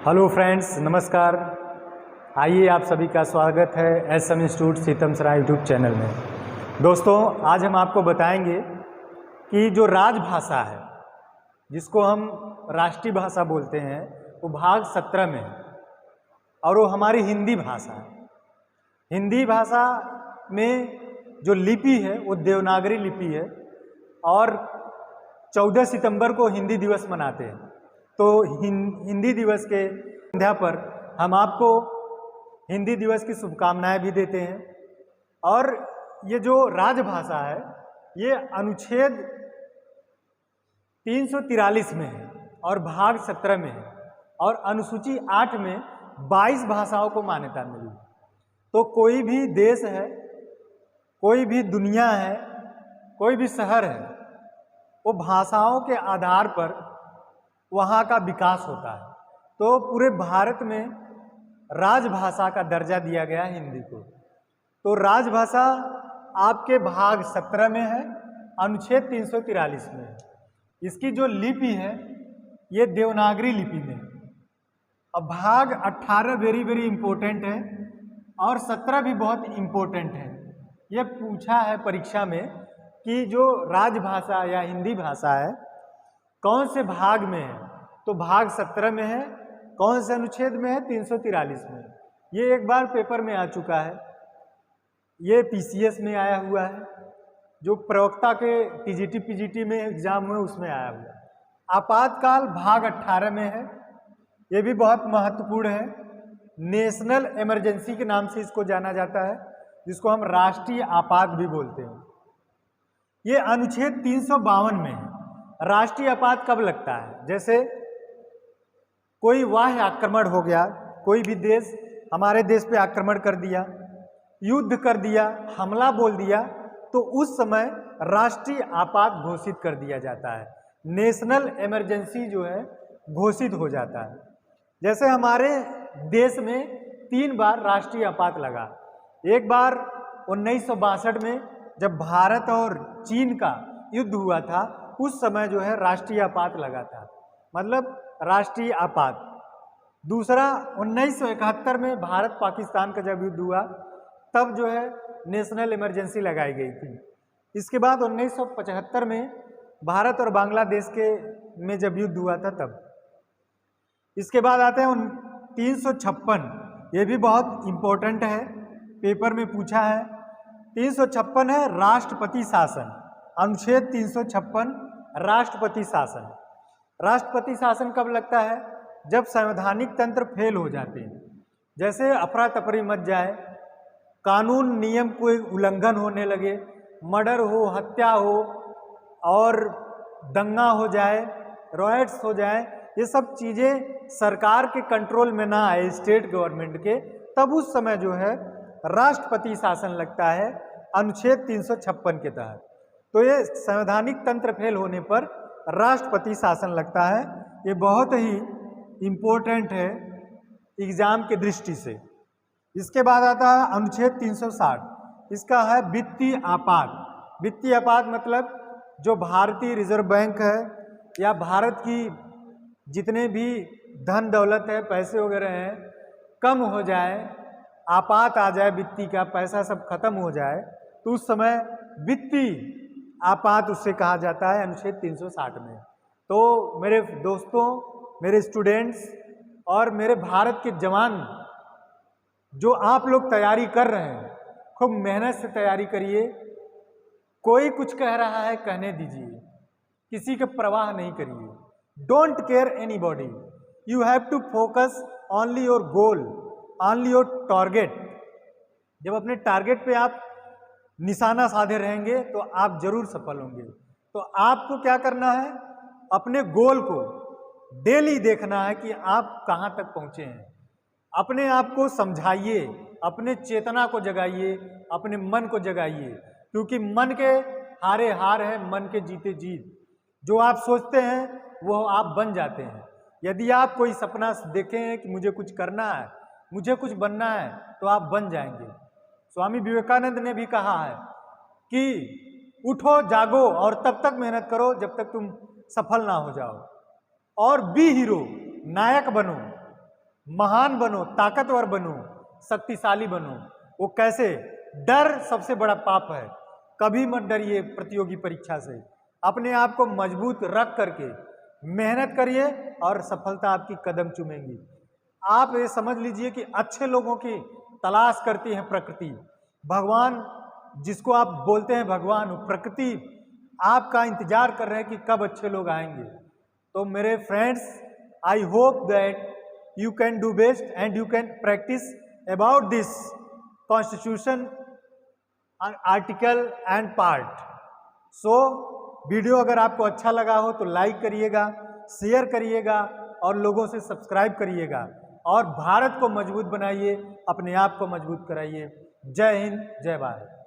Hello friends, नमस्कार। आइए आप सभी का स्वागत है एसएम इंस्टीट्यूट सीतमसराय यूट्यूब चैनल में। दोस्तों, आज हम आपको बताएंगे कि जो राजभाषा है, जिसको हम राष्ट्रीय भाषा बोलते हैं, वो भाग 17 में है और वो हमारी हिंदी भाषा है। हिंदी भाषा में जो लिपि है वो देवनागरी लिपि है और 14 सितंबर को हिंदी दिवस मनाते हैं। तो हिंदी दिवस के संध्या पर हम आपको हिंदी दिवस की शुभकामनाएं भी देते हैं। और ये जो राजभाषा है ये अनुच्छेद 343 में है और भाग 17 में है और अनुसूची 8 में 22 भाषाओं को मान्यता मिली। तो कोई भी देश है, कोई भी दुनिया है, कोई भी शहर है, वो भाषाओं के आधार पर वहाँ का विकास होता है। तो पूरे भारत में राजभाषा का दर्जा दिया गया है हिंदी को। तो राजभाषा आपके भाग 17 में है, अनुच्छेद 343 में है। इसकी जो लिपि है ये देवनागरी लिपि में है। अब भाग 18 वेरी वेरी इम्पोर्टेंट है और 17 भी बहुत इम्पोर्टेंट है। ये पूछा है परीक्षा में कि जो राजभाषा या हिंदी भाषा है कौन से भाग में है, तो भाग 17 में है। कौन से अनुच्छेद में है? 343 में। ये एक बार पेपर में आ चुका है, ये पीसीएस में आया हुआ है, जो प्रवक्ता के टीजीटी पीजीटी में एग्जाम हुए उसमें आया हुआ है। आपातकाल भाग 18 में है, ये भी बहुत महत्वपूर्ण है। नेशनल इमरजेंसी के नाम से इसको जाना जाता है, जिसको हम राष्ट्रीय आपात भी बोलते हैं। ये अनुच्छेद 352 में है। राष्ट्रीय आपात कब लगता है? जैसे कोई बाह्य आक्रमण हो गया, कोई भी देश हमारे देश पे आक्रमण कर दिया, युद्ध कर दिया, हमला बोल दिया, तो उस समय राष्ट्रीय आपात घोषित कर दिया जाता है। नेशनल इमरजेंसी जो है घोषित हो जाता है। जैसे हमारे देश में 3 बार राष्ट्रीय आपात लगा। एक बार 1962 में जब भारत और चीन का युद्ध हुआ था, उस समय जो है राष्ट्रीय आपात लगा था, मतलब राष्ट्रीय आपात। दूसरा 1971 में भारत पाकिस्तान का जब युद्ध हुआ तब जो है नेशनल इमरजेंसी लगाई गई थी। इसके बाद 1975 में भारत और बांग्लादेश के में जब युद्ध हुआ था तब। इसके बाद आते हैं 356, ये भी बहुत इम्पोर्टेंट है, पेपर में पूछा है। 356 है राष्ट्रपति शासन। अनुच्छेद 356 राष्ट्रपति शासन। राष्ट्रपति शासन कब लगता है? जब संवैधानिक तंत्र फेल हो जाते हैं। जैसे अफरा तफरी मच जाए, कानून नियम कोई उल्लंघन होने लगे, मर्डर हो, हत्या हो और दंगा हो जाए, रॉयट्स हो जाए, ये सब चीज़ें सरकार के कंट्रोल में ना आए, स्टेट गवर्नमेंट के, तब उस समय जो है राष्ट्रपति शासन लगता है अनुच्छेद 356 के तहत। तो ये संवैधानिक तंत्र फेल होने पर राष्ट्रपति शासन लगता है। ये बहुत ही इम्पोर्टेंट है एग्जाम के दृष्टि से। इसके बाद आता है अनुच्छेद 360, इसका है वित्तीय आपात। वित्तीय आपात मतलब जो भारतीय रिजर्व बैंक है या भारत की जितने भी धन दौलत है, पैसे वगैरह हैं, कम हो जाए, आपात आ जाए, वित्तीय का पैसा सब खत्म हो जाए, तो उस समय वित्तीय आपात उससे कहा जाता है अनुच्छेद 360 में। तो मेरे दोस्तों, मेरे स्टूडेंट्स और मेरे भारत के जवान, जो आप लोग तैयारी कर रहे हैं, खूब मेहनत से तैयारी करिए। कोई कुछ कह रहा है कहने दीजिए, किसी की परवाह नहीं करिए। Don't care anybody, you have to focus only your goal, only your target. जब अपने टारगेट पे आप निशाना साधे रहेंगे तो आप जरूर सफल होंगे। तो आपको क्या करना है? अपने गोल को डेली देखना है कि आप कहाँ तक पहुँचे हैं। अपने आप को समझाइए, अपने चेतना को जगाइए, अपने मन को जगाइए, क्योंकि मन के हारे हार है, मन के जीते जीत। जो आप सोचते हैं वो आप बन जाते हैं। यदि आप कोई सपना देखें कि मुझे कुछ करना है, मुझे कुछ बनना है, तो आप बन जाएंगे। स्वामी विवेकानंद ने भी कहा है कि उठो, जागो और तब तक मेहनत करो जब तक तुम सफल ना हो जाओ। और बी हीरो, नायक बनो। महान बनो, ताकतवर बनो, शक्तिशाली बनो। वो कैसे? डर सबसे बड़ा पाप है। कभी मत डरिए प्रतियोगी परीक्षा से। अपने आप को मजबूत रख करके मेहनत करिए और सफलता आपकी कदम चूमेगी। आप ये समझ लीजिए कि अच्छे लोगों की तलाश करती है प्रकृति। भगवान जिसको आप बोलते हैं भगवान, वो प्रकृति आपका इंतजार कर रहे हैं कि कब अच्छे लोग आएंगे। तो मेरे friends, I hope that you can do best and you can practice about this constitution article and part. So video अगर आपको अच्छा लगा हो तो लाइक करिएगा, शेयर करिएगा और लोगों से सब्सक्राइब करिएगा और भारत को मजबूत बनाइए, अपने आप को मजबूत कराइए। जय हिंद, जय भारत।